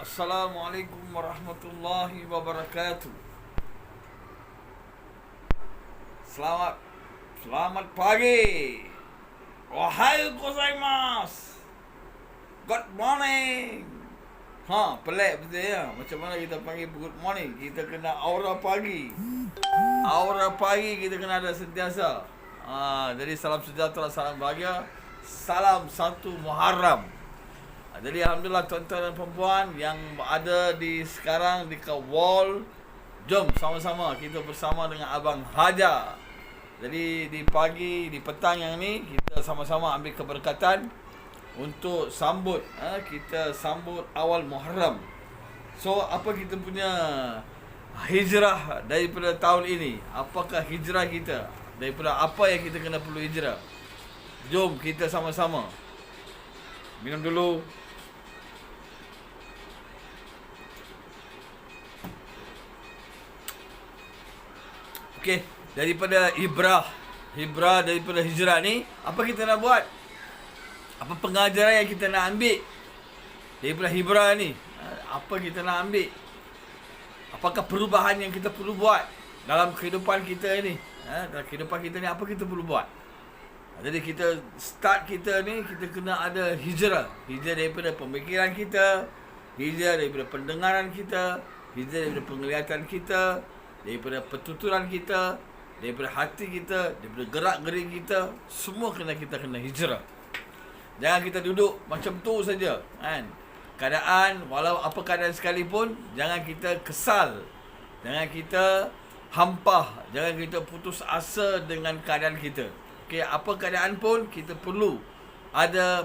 Assalamualaikum warahmatullahi wabarakatuh. Selamat Selamat pagi. Ohayou gozaimasu. Good morning. Pelik betul ya. Macam mana kita panggil good morning? Kita kena aura pagi. Aura pagi kita kena ada sentiasa. Jadi salam sejahtera, salam bahagia, salam satu Muharram. Jadi alhamdulillah tuan-tuan dan perempuan yang ada di sekarang di wall, jom sama-sama kita bersama dengan Abang Haja. Jadi di pagi, di petang yang ni kita sama-sama ambil keberkatan untuk sambut kita sambut awal Muharram. So apa kita punya hijrah daripada tahun ini? Apakah hijrah kita? Daripada apa yang kita kena perlu hijrah? Jom kita sama-sama minum dulu. Okey, daripada ibrah daripada hijrah ni, apa kita nak buat? Apa pengajaran yang kita nak ambil daripada hijrah ni? Apa kita nak ambil? Apakah perubahan yang kita perlu buat dalam kehidupan kita ni? Dalam kehidupan kita ni apa kita perlu buat? Jadi kita start kita ni, kita kena ada hijrah. Hijrah daripada pemikiran kita, hijrah daripada pendengaran kita, hijrah daripada penglihatan kita, daripada pertuturan kita, daripada hati kita, daripada gerak-gerik kita, semua kita kena hijrah. Jangan kita duduk macam tu saja, kan? Keadaan, walau apa keadaan sekalipun, jangan kita kesal, jangan kita hampah, jangan kita putus asa dengan keadaan kita. Okey, apa keadaan pun kita perlu ada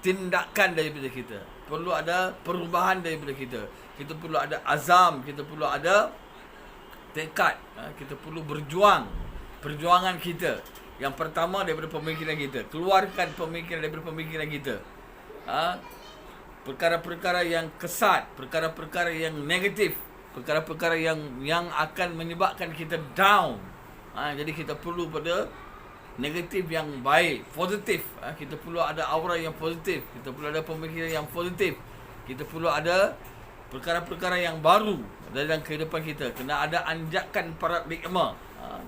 tindakan daripada kita, perlu ada perubahan daripada kita. Kita perlu ada azam, kita perlu ada tekad, kita perlu berjuang. Perjuangan kita yang pertama daripada pemikiran kita. Keluarkan pemikiran daripada pemikiran kita. Perkara-perkara yang kesat, perkara-perkara yang negatif, perkara-perkara yang akan menyebabkan kita down. Jadi kita perlu pada negatif yang baik, positif. Kita perlu ada aura yang positif, kita perlu ada pemikiran yang positif, kita perlu ada perkara-perkara yang baru dalam kehidupan kita. Kena ada anjakan paradigma.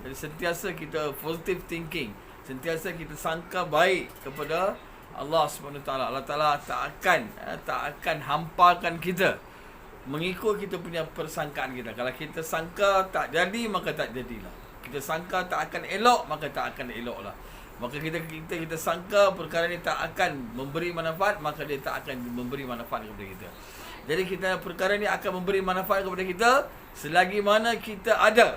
Jadi sentiasa kita positive thinking, sentiasa kita sangka baik kepada Allah SWT. Allah Ta'ala tak akan hampakan kita mengikut kita punya persangkaan kita. Kalau kita sangka tak jadi, maka tak jadilah. Kita sangka tak akan elok, maka tak akan eloklah. Maka kita sangka perkara ni tak akan memberi manfaat, maka dia tak akan memberi manfaat kepada kita. Jadi perkara ni akan memberi manfaat kepada kita selagi mana kita ada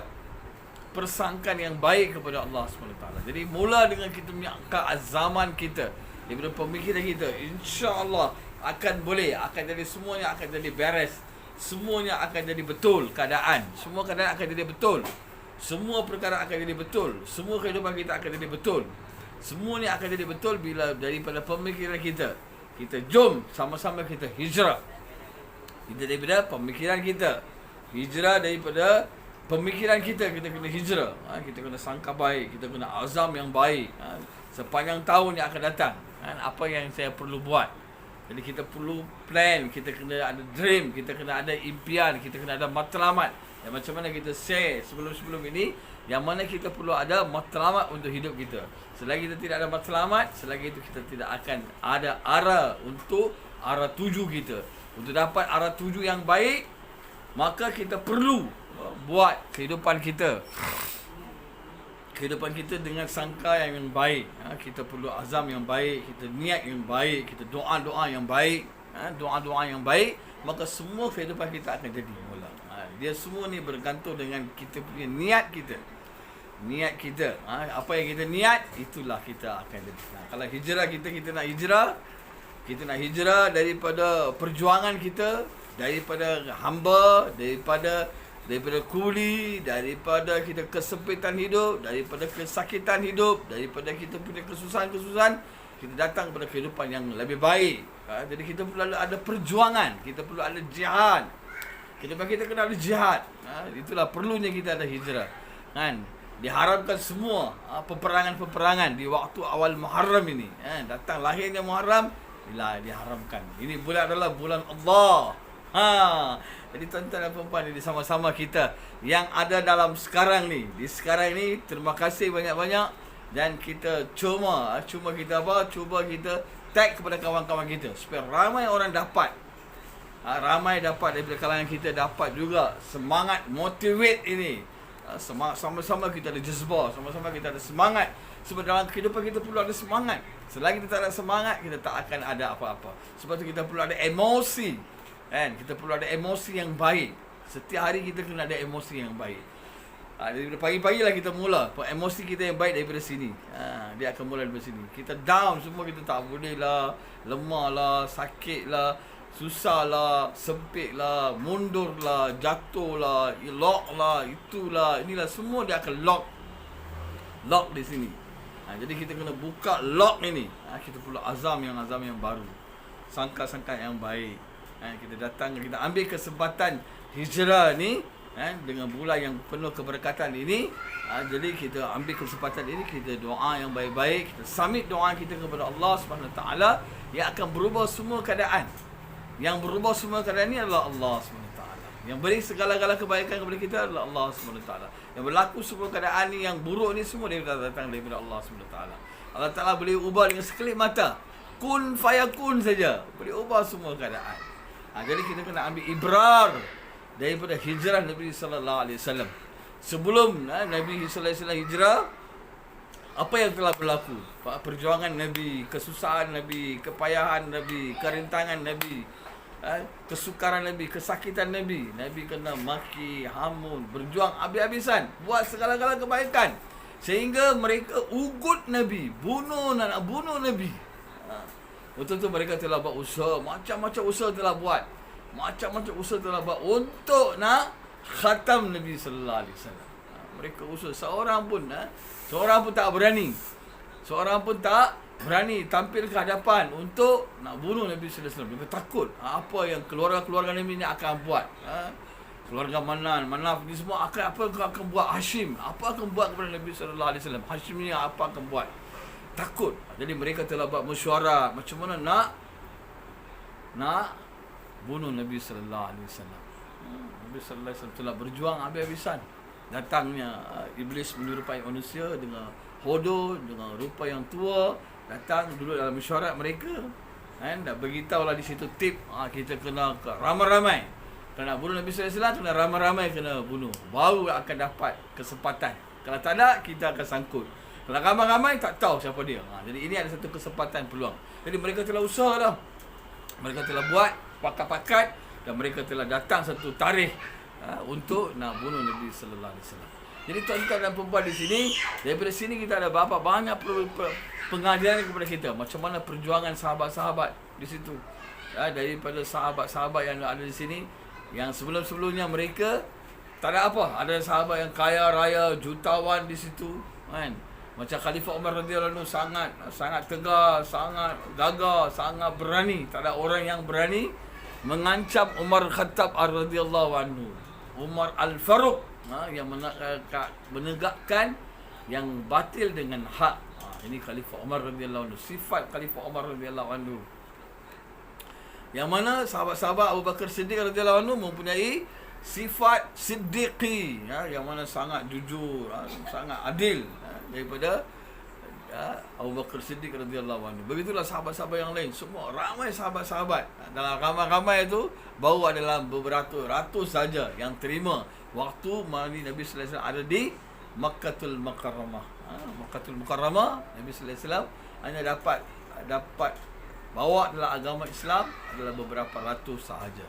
persangkaan yang baik kepada Allah SWT. Jadi mula dengan kita punya keazaman kita, daripada pemikiran kita, insya-Allah akan boleh, akan jadi, semuanya akan jadi beres. Semuanya akan jadi betul keadaan. Semua keadaan akan jadi betul. Semua perkara akan jadi betul. Semua kehidupan kita akan jadi betul. Semua ni akan jadi betul bila daripada pemikiran kita. Kita jom sama-sama kita hijrah. Hijrah daripada pemikiran kita. Hijrah daripada pemikiran kita kena hijrah. Kita kena sangka baik, kita kena azam yang baik. Sepanjang tahun yang akan datang, apa yang saya perlu buat. Jadi kita perlu plan, kita kena ada dream, kita kena ada impian, kita kena ada matlamat. Yang macam mana kita share sebelum-sebelum ini, yang mana kita perlu ada matlamat untuk hidup kita. Selagi kita tidak ada matlamat, selagi itu kita tidak akan ada arah untuk arah tuju kita. Untuk dapat arah tuju yang baik, maka kita perlu buat kehidupan kita dengan sangka yang baik. Kita perlu azam yang baik, kita niat yang baik, kita doa-doa yang baik, doa-doa yang baik, maka semua kehidupan kita akan jadi mula. Dia semua ni bergantung dengan kita punya niat kita. Niat kita, apa yang kita niat, itulah kita akan jadi. Kalau hijrah kita nak hijrah, kita nak hijrah daripada perjuangan kita, daripada hamba, daripada kuli, daripada kita kesempitan hidup, daripada kesakitan hidup, daripada kita punya kesusahan-kesusahan, kita datang kepada kehidupan yang lebih baik. Jadi kita perlu ada perjuangan, kita perlu ada jihad. Kehidupan kita kena ada jihad. Itulah perlunya kita ada hijrah. Diharapkan semua peperangan-peperangan di waktu awal Muharram ini. Datang lahirnya Muharram, bila diharamkan. Ini bulan adalah bulan Allah. Jadi tuan-tuan dan puan-puan, ini sama-sama kita yang ada dalam sekarang ni. Di sekarang ni, terima kasih banyak-banyak. Dan kita cuma kita apa? Cuba kita tag kepada kawan-kawan kita supaya ramai orang dapat. Ramai dapat daripada kalangan kita dapat juga semangat, motivate ini. Sama-sama kita ada jazbah, sama-sama kita ada semangat. Sebab dalam kehidupan kita perlu ada semangat. Selagi kita tak ada semangat, kita tak akan ada apa-apa. Sebab tu kita perlu ada emosi. Kan? Kita perlu ada emosi yang baik. Setiap hari kita kena ada emosi yang baik. Daripada pagi-pagi lah kita mula. Emosi kita yang baik daripada sini. Dia akan mula daripada sini. Kita down semua, kita tak boleh lah. Lemah lah, sakit lah, susah lah, sempit lah, mundur lah, jatuh lah, lock lah, itulah, inilah, semua dia akan lock di sini. Jadi kita kena buka lock ini. Kita perlu azam yang baru, sangka-sangka yang baik. Kita datang, kita ambil kesempatan hijrah ni dengan bulan yang penuh keberkatan ini. Jadi kita ambil kesempatan ini, kita doa yang baik-baik, kita submit doa kita kepada Allah Subhanahu Wa Taala yang akan berubah semua keadaan. Yang berubah semua keadaan ini adalah Allah SWT. Yang beri segala-gala kebaikan kepada kita adalah Allah SWT. Yang berlaku semua keadaan ini, yang buruk ni, semua dia datang daripada Allah SWT. Allah Ta'ala boleh ubah dengan sekelip mata. Kun fayakun saja. Boleh ubah semua keadaan. Jadi kita kena ambil ibrar daripada hijrah Nabi SAW. Sebelum Nabi SAW hijrah, apa yang telah berlaku? Perjuangan Nabi, kesusahan Nabi, kepayahan Nabi, kerintangan Nabi, kesukaran Nabi, kesakitan Nabi. Nabi kena maki, hamun, berjuang habis-habisan, buat segala-gala kebaikan. Sehingga mereka ugut Nabi, bunuh Nabi. Betul-betul mereka telah buat usaha, macam-macam usaha telah buat. Macam-macam usaha telah buat untuk nak khatam Nabi sallallahu alaihi wasallam. Mereka usaha, seorang pun tak berani. Seorang pun tak berani tampil ke hadapan untuk nak bunuh Nabi sallallahu alaihi wasallam. Mereka takut apa yang keluarga-keluarga Nabi ni akan buat. Keluarga Manaf ni semua apa akan buat. Hashim apa akan buat kepada Nabi sallallahu alaihi wasallam. Hashim ni apa akan buat. Takut. Jadi mereka telah buat mesyuarat macam mana nak bunuh Nabi sallallahu alaihi wasallam. Nabi sallallahu alaihi wasallam telah berjuang habis-habisan. Datangnya iblis menyerupai manusia dengan hodoh, dengan rupa yang tua, datang duduk dalam mesyuarat mereka. Dan beritahulah di situ tip, kita kena ramai-ramai. Kalau nak bunuh Nabi sallallahu alaihi wasallam, kena ramai-ramai kena bunuh. Baru akan dapat kesempatan. Kalau tak ada, kita akan sangkut. Kalau ramai-ramai, tak tahu siapa dia. Jadi ini ada satu kesempatan, peluang. Jadi mereka telah usaha dah. Mereka telah buat pakat-pakat dan mereka telah datang satu tarikh untuk nak bunuh Nabi sallallahu alaihi wasallam. Jadi tuan-tuan dan puan-puan di sini, daripada sini kita ada berapa banyak pengajaran kepada kita. Macam mana perjuangan sahabat-sahabat di situ. Daripada sahabat-sahabat yang ada di sini, yang sebelum-sebelumnya mereka tak ada apa. Ada sahabat yang kaya raya, jutawan di situ, kan? Macam Khalifah Umar radhiyallahu anhu sangat tegar, sangat gagah, sangat berani. Tak ada orang yang berani mengancam Umar Khattab radhiyallahu anhu. Umar Al-Faruq yang menegakkan yang batil dengan hak. Ini Khalifah Umar radhiyallahu anhu, sifat Khalifah Umar radhiyallahu anhu. Yang mana sahabat-sahabat Abu Bakar Siddiq radhiyallahu anhu mempunyai sifat siddiqi, yang mana sangat jujur, sangat adil, daripada Abu Bakar Siddiq radhiyallahu anhu. Begitulah sahabat-sahabat yang lain, semua ramai sahabat-sahabat. Dalam ramai-ramai itu baru adalah beberapa ratus saja yang terima waktu Nabi sallallahu alaihi wasallam ada di Makkahul Mukarramah. Makkahul Mukarramah, Nabi sallallahu alaihi wasallam hanya dapat bawa dalam agama Islam adalah beberapa ratus sahaja.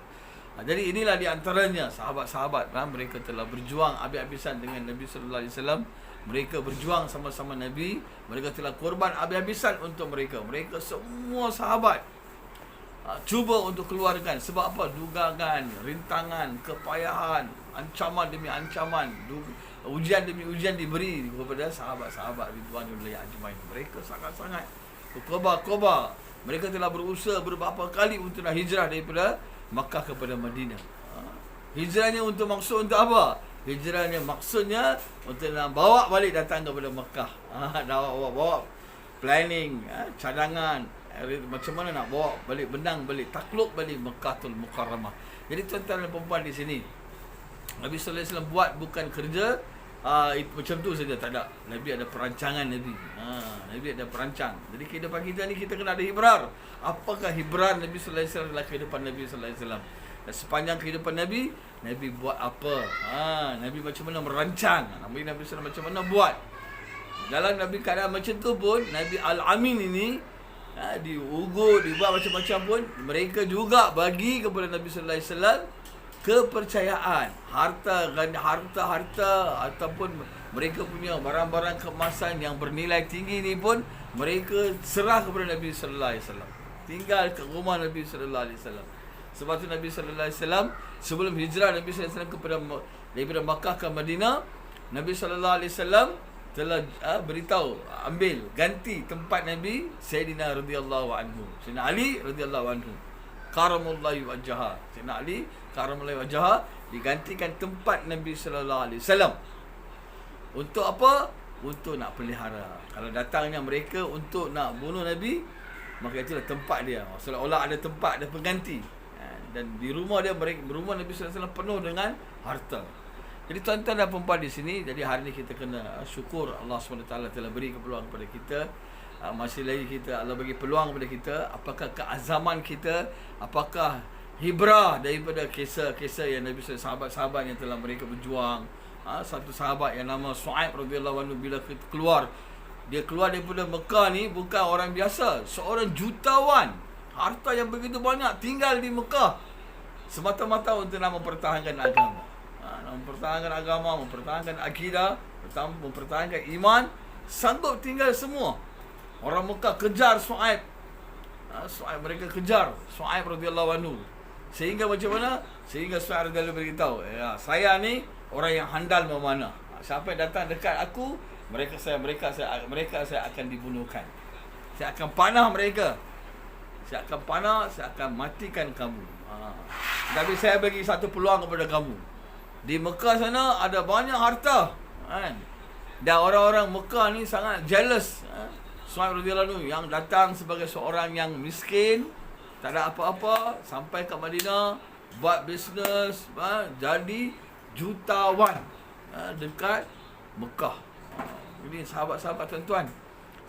Jadi inilah di antaranya sahabat-sahabat, mereka telah berjuang habis-habisan dengan Nabi sallallahu alaihi wasallam. Mereka berjuang sama-sama Nabi. Mereka telah korban habis-habisan untuk mereka. Mereka semua sahabat cuba untuk keluarkan. Sebab apa? Dugaan, rintangan, kepayahan, ancaman demi ancaman, ujian demi ujian diberi kepada sahabat-sahabat ridwanullahi ajmain. Mereka sangat-sangat berkobar-kobar. Mereka telah berusaha beberapa kali untuk nak hijrah daripada Makkah kepada Madinah. Hijrahnya untuk maksud untuk apa? Hijrahnya maksudnya untuk nak bawa balik datang kepada Makkah. Bawa planning, cadangan, Macam mana nak bawa balik, benang balik, takluk balik Mekahul Mukarramah. Jadi tuan-tuan dan puan-puan di sini, Nabi sallallahu alaihi wasallam buat bukan kerja macam tu saja, tak ada. Nabi ada perancangan Nabi. Nabi ada perancang. Jadi kehidupan kita ni kita kena ada hibrar. Apakah hibrar Nabi sallallahu alaihi wasallam dalam kehidupan Nabi sallallahu alaihi wasallam? Dan sepanjang kehidupan Nabi, Nabi buat apa? Nabi macam mana merancang? Nabi sallallahu macam mana buat? Dalam Nabi keadaan macam tu pun, Nabi Al-Amin ini diugut, dibuat macam-macam pun, mereka juga bagi kepada Nabi sallallahu alaihi wasallam kepercayaan, harta ataupun mereka punya barang-barang keemasan yang bernilai tinggi ni pun mereka serah kepada Nabi sallallahu alaihi wasallam. Tinggal ke rumah Nabi sallallahu alaihi wasallam. Sebab tu Nabi sallallahu alaihi wasallam sebelum hijrah Nabi sallallahu alaihi wasallam daripada Makkah ke Madinah, Nabi sallallahu alaihi wasallam telah beritahu ambil ganti tempat Nabi Sayyidina radhiyallahu anhu, Sayyidina Ali radhiyallahu anhu, karamullahi wajhaha. Sayyidina Ali karamullahi wajhaha digantikan tempat Nabi sallallahu alaihi wasallam. Untuk apa? Untuk nak pelihara. Kalau datangnya mereka untuk nak bunuh Nabi, maka itulah tempat dia. Seolah-olah ada tempat, ada pengganti. Dan di rumah dia, rumah Nabi sallallahu alaihi wasallam penuh dengan harta. Jadi tuan-tuan dan puan-puan di sini, jadi hari ini kita kena syukur Allah SWT telah beri peluang kepada kita. Masih lagi Allah bagi peluang kepada kita. Apakah keazaman kita, apakah hibrah daripada kisah-kisah yang Nabi SAW, sahabat-sahabat yang telah mereka berjuang. Satu sahabat yang nama Su'aib radhiyallahu anhu, bila keluar, dia keluar daripada Mekah ni bukan orang biasa, seorang jutawan, harta yang begitu banyak, tinggal di Mekah semata-mata untuk nak mempertahankan agama. Mempertahankan agama, mempertahankan akidah, mempertahankan iman, sanggup tinggal semua. Orang Mekah kejar Su'aib. Mereka kejar Su'aib radhiyallahu anhu. Sehingga macam mana? Sehingga Su'aib radhiyallahu anhu beritahu, saya ni orang yang handal memanah. Siapa yang datang dekat aku, mereka saya akan dibunuhkan. Saya akan panah mereka. Saya akan matikan kamu. Tapi saya bagi satu peluang kepada kamu. Di Mekah sana ada banyak harta, kan? Dan orang-orang Mekah ni sangat jealous. Suhaib radhiyallahu anhu yang datang sebagai seorang yang miskin, tak ada apa-apa, sampai ke Madinah, buat bisnes, jadi jutawan dekat Mekah. Ini sahabat-sahabat tuan-tuan.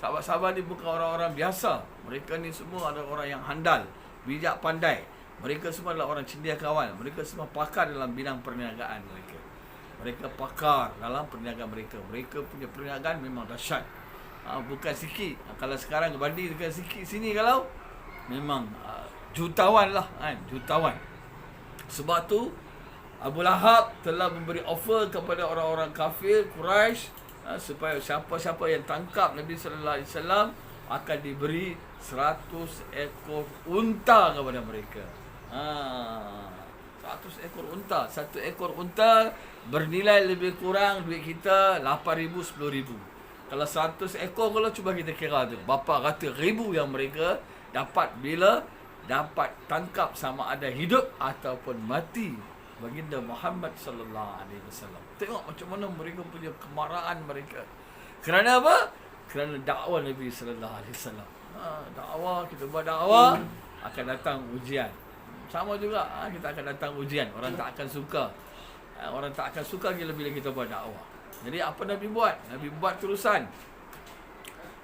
Sahabat-sahabat ni bukan orang-orang biasa. Mereka ni semua ada orang yang handal, bijak pandai. Mereka semua adalah orang cendekia kawan. Mereka semua pakar dalam bidang perniagaan mereka. Mereka pakar dalam perniagaan mereka. Mereka punya perniagaan memang dahsyat. Bukan sikit. Kalau sekarang banding dengan sikit sini, kalau memang jutawan lah, kan? Jutawan. Sebab tu Abu Lahab telah memberi offer kepada orang-orang kafir Quraisy, supaya siapa-siapa yang tangkap Nabi sallallahu alaihi wasallam akan diberi 100 ekor unta kepada mereka. 100 ekor unta. 1 ekor unta bernilai lebih kurang duit kita 8,000, 10,000. Kalau 100 ekor, kalau cuba kita kira tu, berapa ratus ribu yang mereka dapat bila dapat tangkap, sama ada hidup ataupun mati baginda Muhammad sallallahu alaihi wasallam. Tengok macam mana mereka punya kemarahan mereka. Kerana apa? Kerana dakwah Nabi sallallahu alaihi wasallam. Dakwah, kita buat dakwah, akan datang ujian. Sama juga, kita akan datang ujian. Orang tak akan suka. Orang tak akan suka bila kita buat dakwah. Jadi apa Nabi buat? Nabi buat terusan.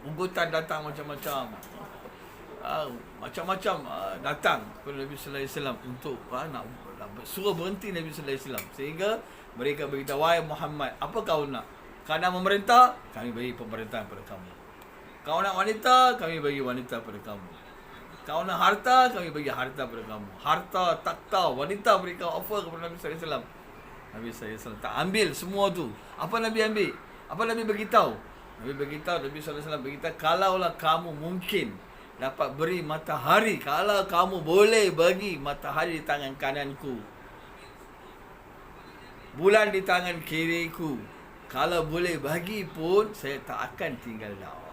Ugutan datang macam-macam. Macam-macam datang kepada Nabi sallallahu alaihi wasallam untuk nak suruh berhenti Nabi sallallahu alaihi wasallam. Sehingga mereka beritahu, wahai Muhammad, apa kau nak? Kau nak memerintah? Kami bagi pemerintahan pada kamu. Kau nak wanita? Kami bagi wanita pada kamu. Kau nak harta? Kami bagi harta pada kamu. Harta, takhta, wanita mereka offer kepada Nabi sallallahu alaihi wasallam. Nabi sallallahu alaihi wasallam tak ambil semua tu. Apa Nabi ambil? Apa Nabi beritahu? Nabi sallallahu alaihi wasallam beritahu, kalaulah kamu mungkin dapat beri matahari, kalau kamu boleh bagi matahari di tangan kananku, bulan di tangan kiriku, kalau boleh bagi pun, saya tak akan tinggal dakwah.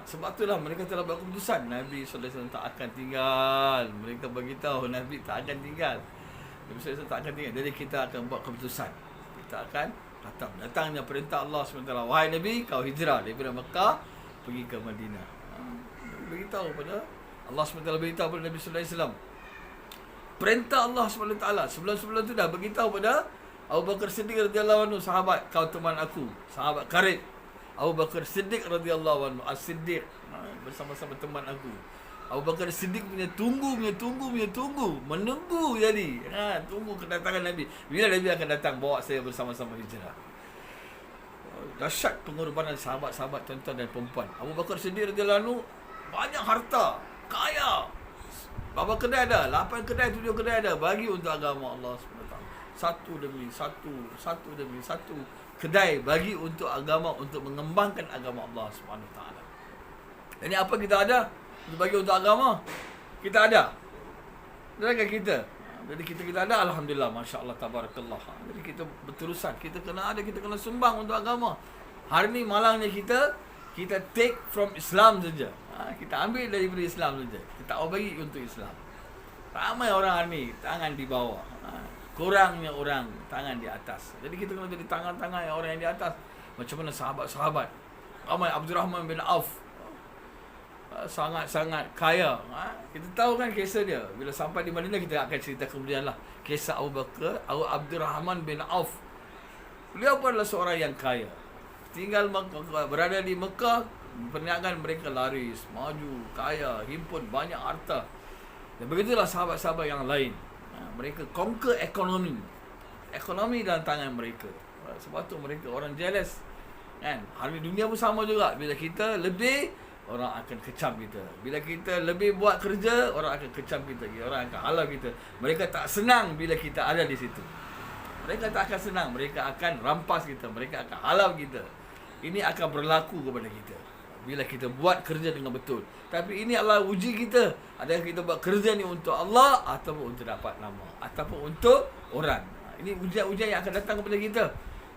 Sebab itulah mereka telah buat keputusan, Nabi sallallahu alaihi wasallam tak akan tinggal. Mereka beritahu Nabi tak akan tinggal. Nabi sallallahu alaihi wasallam tak akan tinggal. Jadi kita akan buat keputusan. Kita akan datangnya perintah Allah SWT, wahai Nabi, kau hijrah daripada Mekah pergi ke Madinah. Beritahu pada Allah SWT beritahu kepada Nabi sallallahu alaihi wasallam. Perintah Allah SWT sebelum-sebelum tu dah beritahu pada Abu Bakar Siddiq radhiyallahu anhu, sahabat, kau teman aku, sahabat karib. Abu Bakar Siddiq radhiyallahu anhu, As-Siddiq, bersama-sama teman aku. Abu Bakar Siddiq tunggu, menunggu jadi. Tunggu kedatangan Nabi. Bila Nabi akan datang bawa saya bersama-sama hijrah. Dahsyat pengorbanan sahabat-sahabat tuan-tuan dan perempuan. Abu Bakar Siddiq radhiyallahu anhu banyak harta, kaya. Berapa kedai ada? 8 kedai, 7 kedai ada bagi untuk agama Allah SWT. Satu demi satu kedai bagi untuk agama, untuk mengembangkan agama Allah SWT. Ini apa kita ada? Kita bagi untuk agama. Kita ada. Adakah kita? Jadi kita ada, alhamdulillah, masya-Allah, tabarakallah. Jadi kita berterusan, kita kena ada, kita kena sumbang untuk agama. Hari ni malangnya kita take from Islam saja. Kita ambil daripada Islam saja. Kita tak bagi untuk Islam. Ramai orang hari ni tangan di bawah. Kurangnya orang tangan di atas. Jadi kita kena jadi tangan-tangan yang orang yang di atas. Macam mana sahabat-sahabat. Ramai Abdurrahman bin Auf. Sangat-sangat kaya. Kita tahu kan kisah dia. Bila sampai di Madinah kita akan cerita kemudian lah. Kisah Abdurrahman bin Auf. Beliau pun adalah seorang yang kaya. Tinggal berada di Mekah, perniagaan mereka laris, maju, kaya, himpun banyak harta. Dan begitulah sahabat-sahabat yang lain. Mereka conquer ekonomi. Ekonomi dalam tangan mereka. Sebab tu mereka orang jealous. Kan? Hari dunia pun sama juga. Bila kita lebih, orang akan kecam kita. Bila kita lebih buat kerja, orang akan kecam kita. Orang akan halau kita. Mereka tak senang bila kita ada di situ. Mereka tak akan senang. Mereka akan rampas kita. Mereka akan halau kita. Ini akan berlaku kepada kita bila kita buat kerja dengan betul. Tapi ini Allah uji kita. Adakah kita buat kerja ni untuk Allah ataupun untuk dapat nama, ataupun untuk orang. Ini ujian-ujian yang akan datang kepada kita.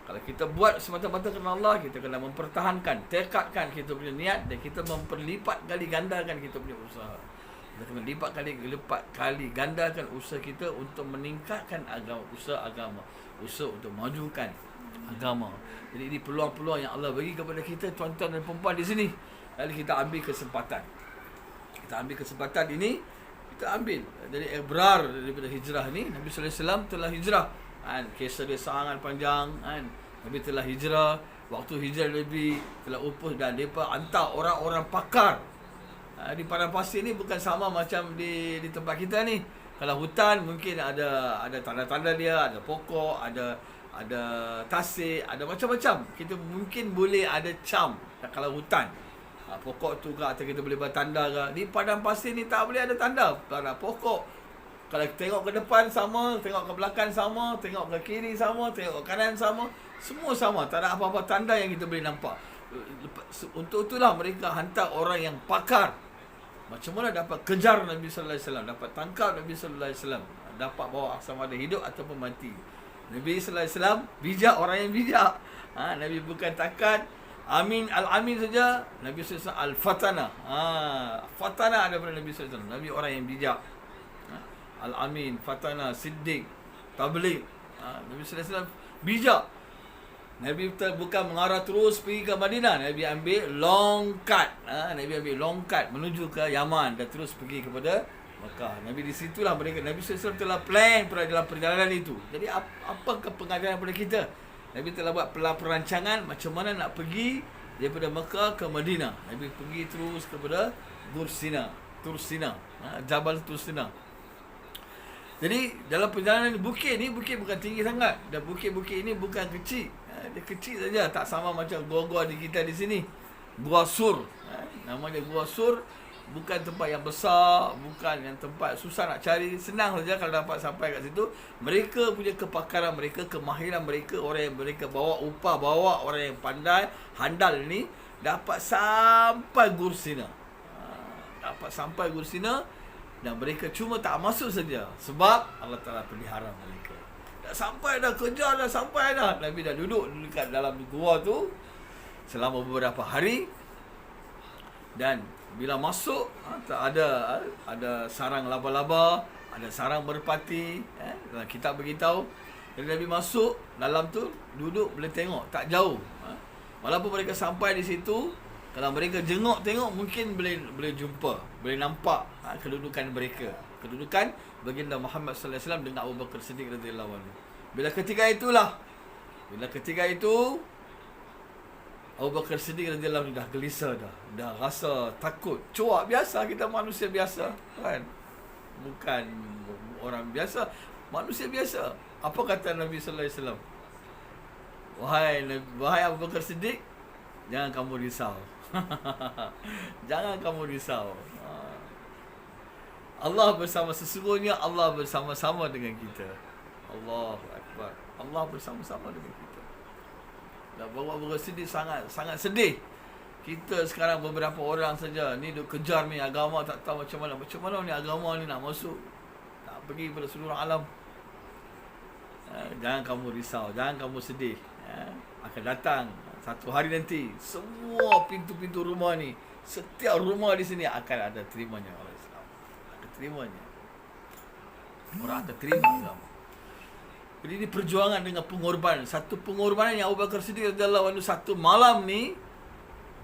Kalau kita buat semata-mata kerana Allah, kita kena mempertahankan, tekadkan kita punya niat, dan kita memperlipat kali gandakan kita punya usaha. Kita kena lipat kali gandakan usaha kita untuk meningkatkan usaha agama, usaha untuk majukan agama. Jadi ini peluang-peluang yang Allah bagi kepada kita, tuan-tuan dan perempuan di sini. Lalu kita ambil kesempatan. Kita ambil kesempatan ini, kita ambil. Jadi ibrar daripada hijrah ni, Nabi sallallahu alaihi wasallam telah hijrah. Kisah dia sangat panjang. Nabi telah hijrah. Waktu hijrah Nabi telah upus dan mereka hantar orang-orang pakar. Di padang pasir ni bukan sama macam di tempat kita ni. Kalau hutan mungkin ada tanda-tanda dia, ada pokok, ada tasik, ada macam-macam. Kita mungkin boleh ada cam kalau hutan. Pokok tu ke atau kita boleh buat tanda ke. Di padang pasir ni tak boleh ada tanda. Tak ada pokok. Kalau tengok ke depan sama, tengok ke belakang sama, tengok ke kiri sama, tengok ke kanan sama, semua sama. Tak ada apa-apa tanda yang kita boleh nampak. Untuk itulah mereka hantar orang yang pakar. Macam mana dapat kejar Nabi sallallahu alaihi wasallam, dapat tangkap Nabi sallallahu alaihi wasallam, dapat bawa sama ada hidup ataupun mati. Nabi sallallahu alaihi wasallam bijak, orang yang bijak. Nabi bukan takat Amin al-Amin saja. Nabi sallallahu alaihi wasallam al-Fatana. Fatana ada pada Nabi sallallahu alaihi wasallam. Nabi orang yang bijak. Al-Amin, Fatana, Siddiq, Tabligh. Nabi sallallahu alaihi wasallam bijak. Nabi bukan mengarah terus pergi ke Madinah. Nabi ambil long cut. Nabi ambil long cut menuju ke Yaman dan terus pergi kepada Mekah. Nabi di situlah mereka, Nabi SAW telah plan dalam perjalanan itu. Jadi apakah pengajaran kepada kita? Nabi telah buat perancangan macam mana nak pergi daripada Mekah ke Madinah. Nabi pergi terus kepada Tursina, Jabal Tursina. Jadi dalam perjalanan bukit ni, bukit bukan tinggi sangat, dan bukit-bukit ini bukan kecil. Dia kecil saja, tak sama macam gua-gua di kita di sini. Gua Sur. Namanya Gua Sur. Bukan tempat yang besar, bukan yang tempat susah nak cari. Senang saja kalau dapat sampai kat situ. Mereka punya kepakaran mereka, kemahiran mereka, orang yang mereka bawa upah, bawa orang yang pandai, handal ni, dapat sampai Gursina. Dapat sampai Gursina, dan mereka cuma tak masuk saja sebab Allah Ta'ala pelihara mereka. Dah sampai dah, kejar dah, sampai dah. Nabi dah duduk dekat dalam gua tu selama beberapa hari. Dan bila masuk, tak ada sarang laba-laba, ada sarang merpati. Dalam kitab beritahu. Jadi Nabi masuk dalam tu, duduk boleh tengok, tak jauh. Walaupun mereka sampai di situ, Kalau mereka jenguk tengok, mungkin boleh jumpa, boleh nampak kedudukan mereka. Kedudukan baginda Muhammad sallallahu alaihi wasallam dengan Abu Bakar Siddiq radhiyallahu anhu. Bila ketika itu Abu Bakar Siddiq radhiyallahu anhu dah gelisah dah rasa takut. Cuak biasa, kita manusia biasa, kan? Bukan orang biasa, manusia biasa. Apa kata Nabi sallallahu alaihi wasallam? Wahai Abu Bakar Siddiq, jangan kamu risau. Jangan kamu risau. Sesungguhnya Allah bersama-sama dengan kita. Allahu Akbar. Allah bersama-sama dengan kita. Dan Abu Bakar Siddiq sangat sedih. Kita sekarang beberapa orang saja ni duk kejar ni agama, tak tahu macam mana ni agama ni nak masuk, nak pergi pada seluruh alam. Jangan kamu risau, jangan kamu sedih. Akan datang satu hari nanti, semua pintu-pintu rumah ni, setiap rumah di sini akan ada terimanya orang Islam. Akan terimanya. Orang akan terima agama. Jadi ini perjuangan dengan pengorbanan. Satu pengorbanan yang Abu Bakar Siddiq radhiyallahu anhu satu malam ni,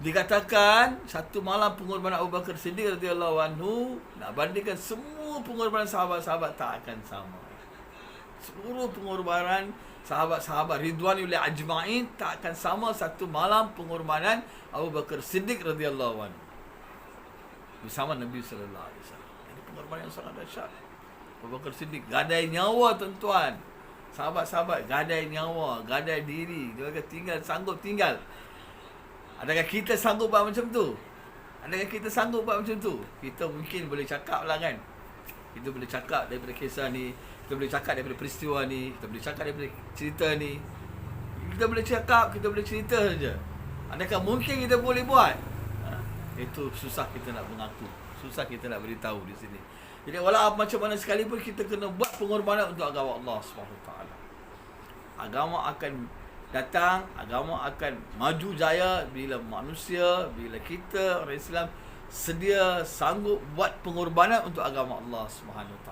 dikatakan satu malam pengorbanan Abu Bakar Siddiq radhiyallahu anhu nak bandingkan semua pengorbanan sahabat-sahabat tak akan sama. Seluruh pengorbanan sahabat-sahabat ridwanullah ajma'in tak akan sama satu malam pengorbanan Abu Bakar Siddiq radhiyallahu anhu bersama Nabi sallallahu alaihi wasallam. Ini pengorbanan yang sangat dahsyat. Abu Bakar Siddiq gadai nyawa, tuan-tuan. Sahabat-sahabat gadai nyawa, gadai diri, dia kata sanggup tinggal. Adakah kita sanggup buat macam tu? Adakah kita sanggup buat macam tu? Kita mungkin boleh cakap lah, kan? Kita boleh cakap daripada kisah ni, kita boleh cakap daripada peristiwa ni, kita boleh cakap daripada cerita ni. Kita boleh cakap, kita boleh cerita saja. Adakah mungkin kita boleh buat? Itu susah kita nak mengaku, susah kita nak beritahu di sini. Jadi walau macam mana sekalipun, kita kena buat pengorbanan untuk agama Allah SWT. Agama akan datang, agama akan maju jaya bila manusia, bila kita orang Islam sedia sanggup buat pengorbanan untuk agama Allah SWT.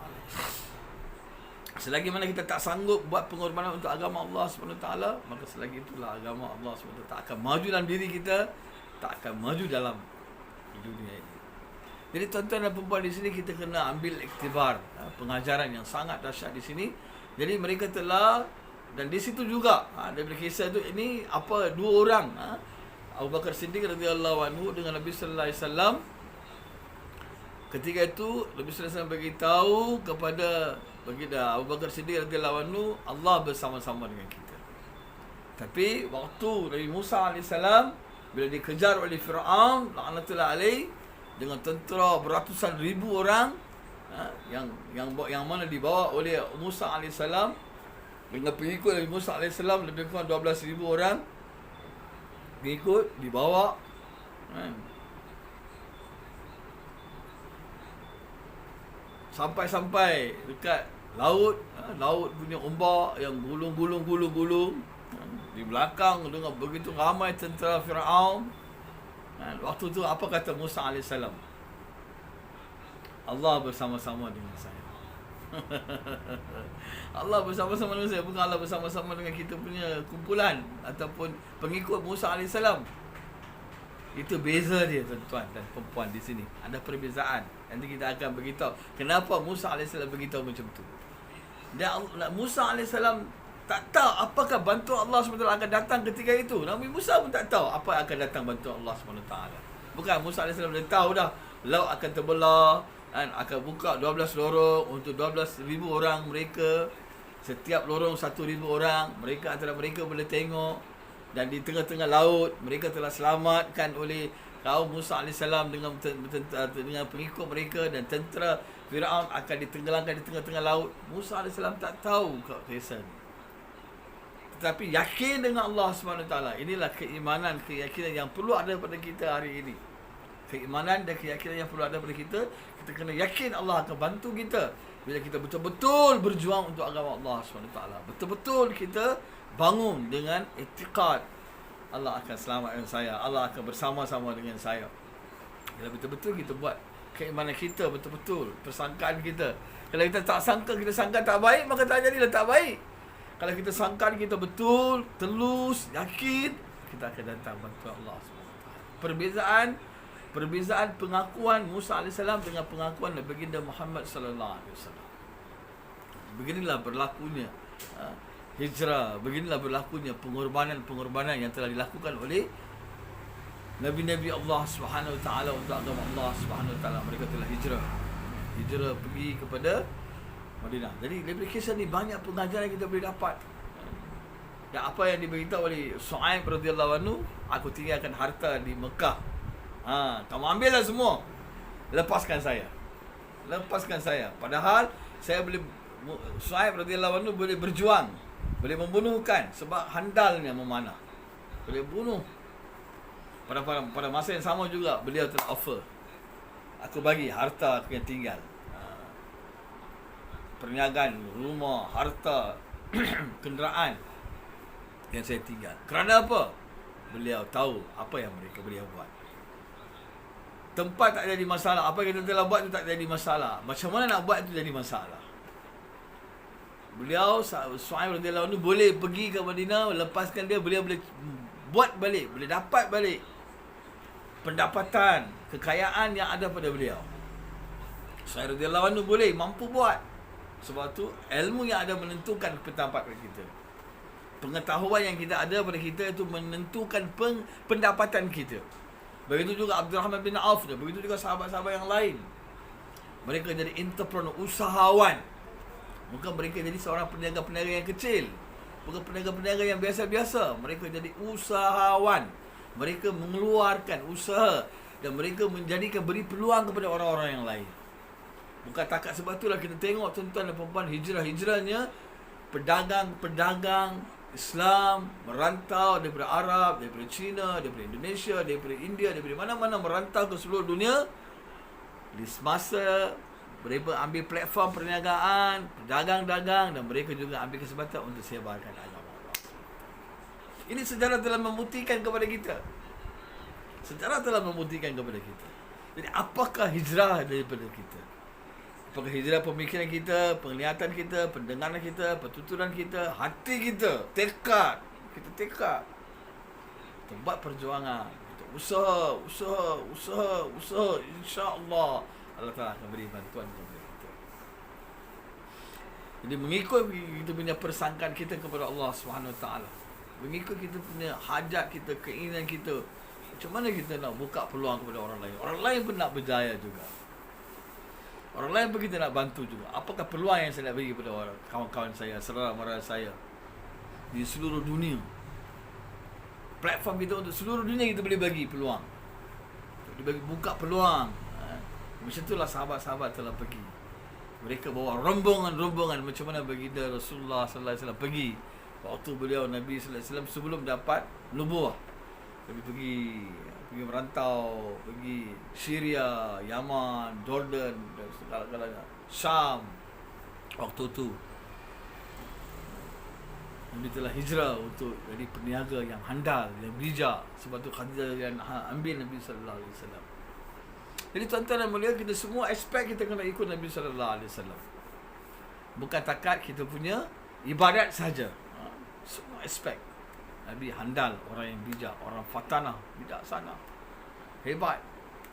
Selagi mana kita tak sanggup buat pengorbanan untuk agama Allah SWT, maka selagi itulah agama Allah SWT tak akan maju dalam diri kita, tak akan maju dalam dunia ini. Jadi tuan-tuan dan perempuan, di sini kita kena ambil iktibar pengajaran yang sangat dahsyat di sini. Jadi mereka telah, dan di situ juga daripada kisah itu, ini apa, dua orang, Abu Bakar Siddiq radhiyallahu anhu dengan Nabi sallallahu alaihi wasallam. Ketika itu Nabi sallallahu alaihi wasallam beritahu kepada baginda Abu Bakar Siddiq radhiyallahu anhu, Allah bersama-sama dengan kita. Tapi waktu Nabi Musa alaihi salam bila dikejar oleh Firaun laknatullah alaih dengan tentera beratusan ribu orang, yang mana dibawa oleh Musa alaihi salam dengan pengikut Nabi Musa alaihi salam lebih kurang 12,000 orang pengikut dibawa, sampai dekat laut, laut punya ombak yang gulung. Di belakang dengan begitu ramai tentera Firaun. Waktu tu apa kata Musa AS? Allah bersama-sama dengan saya. Allah bersama-sama dengan saya, bukan Allah bersama-sama dengan kita punya kumpulan ataupun pengikut Musa AS. Itu beza dia, tuan-tuan dan perempuan di sini. Ada perbezaan. Nanti kita akan beritahu kenapa Musa AS beritahu macam tu. Dan Musa AS tak tahu apakah bantuan Allah SWT akan datang ketika itu. Nabi Musa pun tak tahu apa akan datang bantuan Allah SWT. Bukan Musa AS dah tahu dah, laut akan terbelah, akan buka 12 lorong untuk 12,000 orang mereka. Setiap lorong 1,000 orang. Mereka antara mereka boleh tengok. Dan di tengah-tengah laut, mereka telah selamatkan oleh kaum Musa AS dengan pengikut mereka, dan tentera Firaun akan ditenggelamkan di tengah-tengah laut. Musa AS tak tahu kisah ni. Tetapi yakin dengan Allah SWT. Inilah keimanan, keyakinan yang perlu ada pada kita hari ini. Keimanan dan keyakinan yang perlu ada pada kita. Kita kena yakin Allah akan bantu kita bila kita betul-betul berjuang untuk agama Allah SWT. Betul-betul kita bangun dengan i'tiqad, Allah akan selamatkan saya, Allah akan bersama-sama dengan saya. Bila betul-betul kita buat keimanan kita betul-betul, persangkaan kita. Kalau kita tak sangka, kita sangka tak baik, maka tak jadilah tak baik. Kalau kita sangka kita betul, telus, yakin, kita akan datang bantuan Allah SWT. perbezaan pengakuan Musa AS dengan pengakuan baginda Muhammad sallallahu alaihi wasallam. Beginilah berlakunya hijrah, beginilah berlakunya pengorbanan yang telah dilakukan oleh Nabi-Nabi Allah Subhanahu Wa Taala untuk agama Allah Subhanahu Wa Taala. Mereka telah hijrah pergi kepada Madinah. Jadi daripada kisah ni banyak pengajaran yang kita boleh dapat. Dan apa yang diberitahu oleh Su'aib radhiyallahu anhu, aku tinggalkan harta di Mekah. Kamu ambillah semua. Lepaskan saya. Padahal saya boleh, Su'aib radhiyallahu anhu boleh berjuang, boleh membunuhkan sebab handalnya memanah. Boleh bunuh. Pada masa yang sama juga beliau telah offer, aku bagi harta aku yang tinggal, perniagaan, rumah, harta, kenderaan yang saya tinggal. Kerana apa? Beliau tahu apa yang mereka beliau buat. Tempat tak jadi masalah. Apa yang kita telah buat itu tak jadi masalah. Macam mana nak buat itu jadi masalah. Beliau, Su'aib radhiyallahu anhu, boleh pergi ke Madinah, lepaskan dia, beliau boleh buat balik, boleh dapat balik pendapatan, kekayaan yang ada pada beliau. Su'aib radhiyallahu anhu boleh, mampu buat. Sebab tu ilmu yang ada menentukan pendapatan kita. Pengetahuan yang kita ada pada kita itu menentukan pendapatan kita. Begitu juga Abdurrahman bin Auf, begitu juga sahabat-sahabat yang lain. Mereka jadi entrepreneur, usahawan. Bukan mereka jadi seorang peniaga-peniaga yang kecil, bukan peniaga-peniaga yang biasa-biasa. Mereka jadi usahawan. Mereka mengeluarkan usaha dan mereka menjadikan, beri peluang kepada orang-orang yang lain. Bukan takat sebab itulah kita tengok tuan-tuan dan puan-puan, hijrahnya pedagang Islam merantau daripada Arab, daripada China, daripada Indonesia, daripada India, daripada mana-mana merantau ke seluruh dunia. Di semasa mereka ambil platform perniagaan, dagang-dagang, dan mereka juga ambil kesempatan untuk sebarkan agama Allah. Ini sejarah telah membuktikan kepada kita. Jadi apakah hijrah daripada kita? Apakah hijrah pemikiran kita, penglihatan kita, pendengaran kita, pertuturan kita, hati kita, tekad. Kita tekad. Kita buat perjuangan. Kita usaha. InsyaAllah Allah Ta'ala akan beri bantuan kepada kita. Jadi mengikut kita punya persangkaan kita kepada Allah Subhanahu Wa Taala, mengikut kita punya hajat kita, keinginan kita, macam mana kita nak buka peluang kepada orang lain. Orang lain pun nak berjaya juga. Orang lain pun kita nak bantu juga. Apakah peluang yang saya nak bagi kepada orang, kawan-kawan saya, saudara-mara saya di seluruh dunia. Platform kita untuk seluruh dunia kita boleh bagi peluang. Kita bagi buka peluang. Macam itulah sahabat-sahabat telah pergi. Mereka bawa rombongan macam mana baginda Rasulullah sallallahu alaihi wasallam pergi. Waktu beliau Nabi sallallahu alaihi wasallam sebelum dapat nubuah. Nabi pergi merantau, pergi Syria, Yaman, Jordan dan segala-galanya, Syam. Waktu tu Nabi telah hijrah untuk jadi peniaga yang handal, yang bijak. Sebab tu Khadijah yang ambil Nabi sallallahu alaihi wasallam. Jadi tuan-tuan dan mulia, kita semua aspek kita kena ikut Nabi sallallahu alaihi wasallam. Bukan takat kita punya ibadat saja. Semua aspek. Nabi handal, orang yang bijak, orang fatanah, bijaksana, hebat.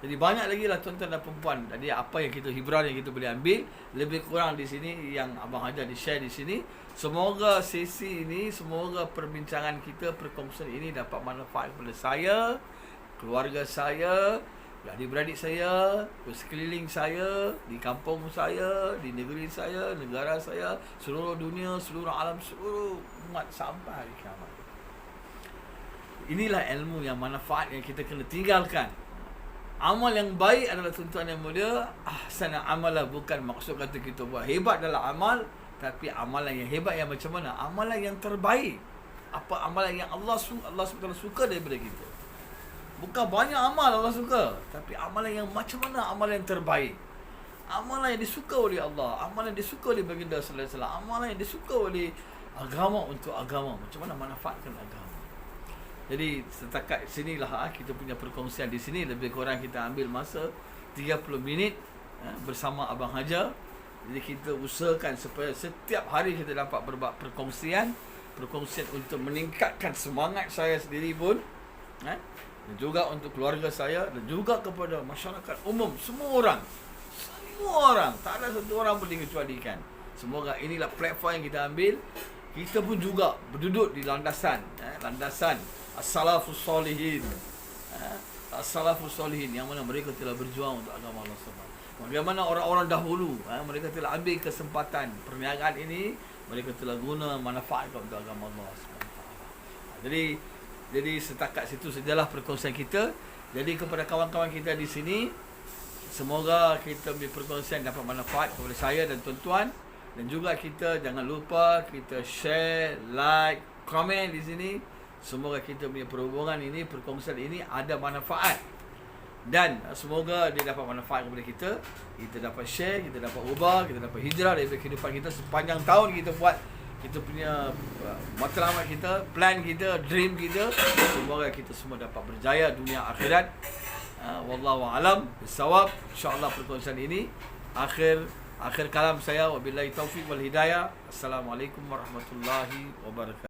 Jadi banyak lagi lah tuan-tuan dan perempuan. Jadi apa yang kita, hiburan yang kita boleh ambil, lebih kurang di sini yang Abang Hajar di-share di sini. Semoga sesi ini, semoga perbincangan kita, perkongsian ini dapat manfaat kepada saya, keluarga saya, adik-beradik saya, sekeliling saya, di kampung saya, di negeri saya, negara saya, seluruh dunia, seluruh alam, seluruh umat sampai hari kiamat. Inilah ilmu yang manfaat yang kita kena tinggalkan. Amal yang baik adalah tuan-tuan yang mulia, ahsana amalah, bukan maksud kata kita buat hebat dalam amal, tapi amalan yang hebat yang macam mana? Amalan yang terbaik. Apa amalan yang Allah SWT suka daripada kita. Bukan banyak amal Allah suka, tapi amalan yang macam mana amalan yang terbaik. Amalan yang disuka oleh Allah, amalan yang disuka oleh baginda sallallahu alaihi wasallam, amalan yang disuka oleh agama, untuk agama. Macam mana manfaatkan agama. Jadi setakat sinilah kita punya perkongsian di sini. Lebih kurang kita ambil masa 30 minit bersama Abang Hajar. Jadi kita usahakan supaya setiap hari kita dapat berbuat perkongsian untuk meningkatkan semangat saya sendiri pun, dan juga untuk keluarga saya dan juga kepada masyarakat umum, semua orang, tak ada satu orang pun dikecualikan. Semoga inilah platform yang kita ambil. Kita pun juga berduduk di landasan as-salafus solihin. As-salafus solihin yang mana mereka telah berjuang untuk agama Allah SWT. Bagaimana orang-orang dahulu, mereka telah ambil kesempatan perniagaan ini, mereka telah guna manfaatkan untuk agama Allah SWT. Jadi setakat situ sajalah perkongsian kita. Jadi kepada kawan-kawan kita di sini, semoga kita punya perkongsian dapat manfaat kepada saya dan tuan-tuan. Dan juga kita jangan lupa kita share, like, komen di sini. Semoga kita punya perhubungan ini, perkongsian ini ada manfaat. Dan semoga dia dapat manfaat kepada kita. Kita dapat share, kita dapat ubah, kita dapat hijrah dari kehidupan kita sepanjang tahun kita buat. Kita punya matlamat kita, plan kita, dream kita. Semoga kita semua dapat berjaya dunia akhirat. Wallahu a'lam bissawab. InsyaAllah perkongsian ini akhir kalam saya. Wabillahi taufiq wal hidayah. Assalamualaikum warahmatullahi wabarakatuh.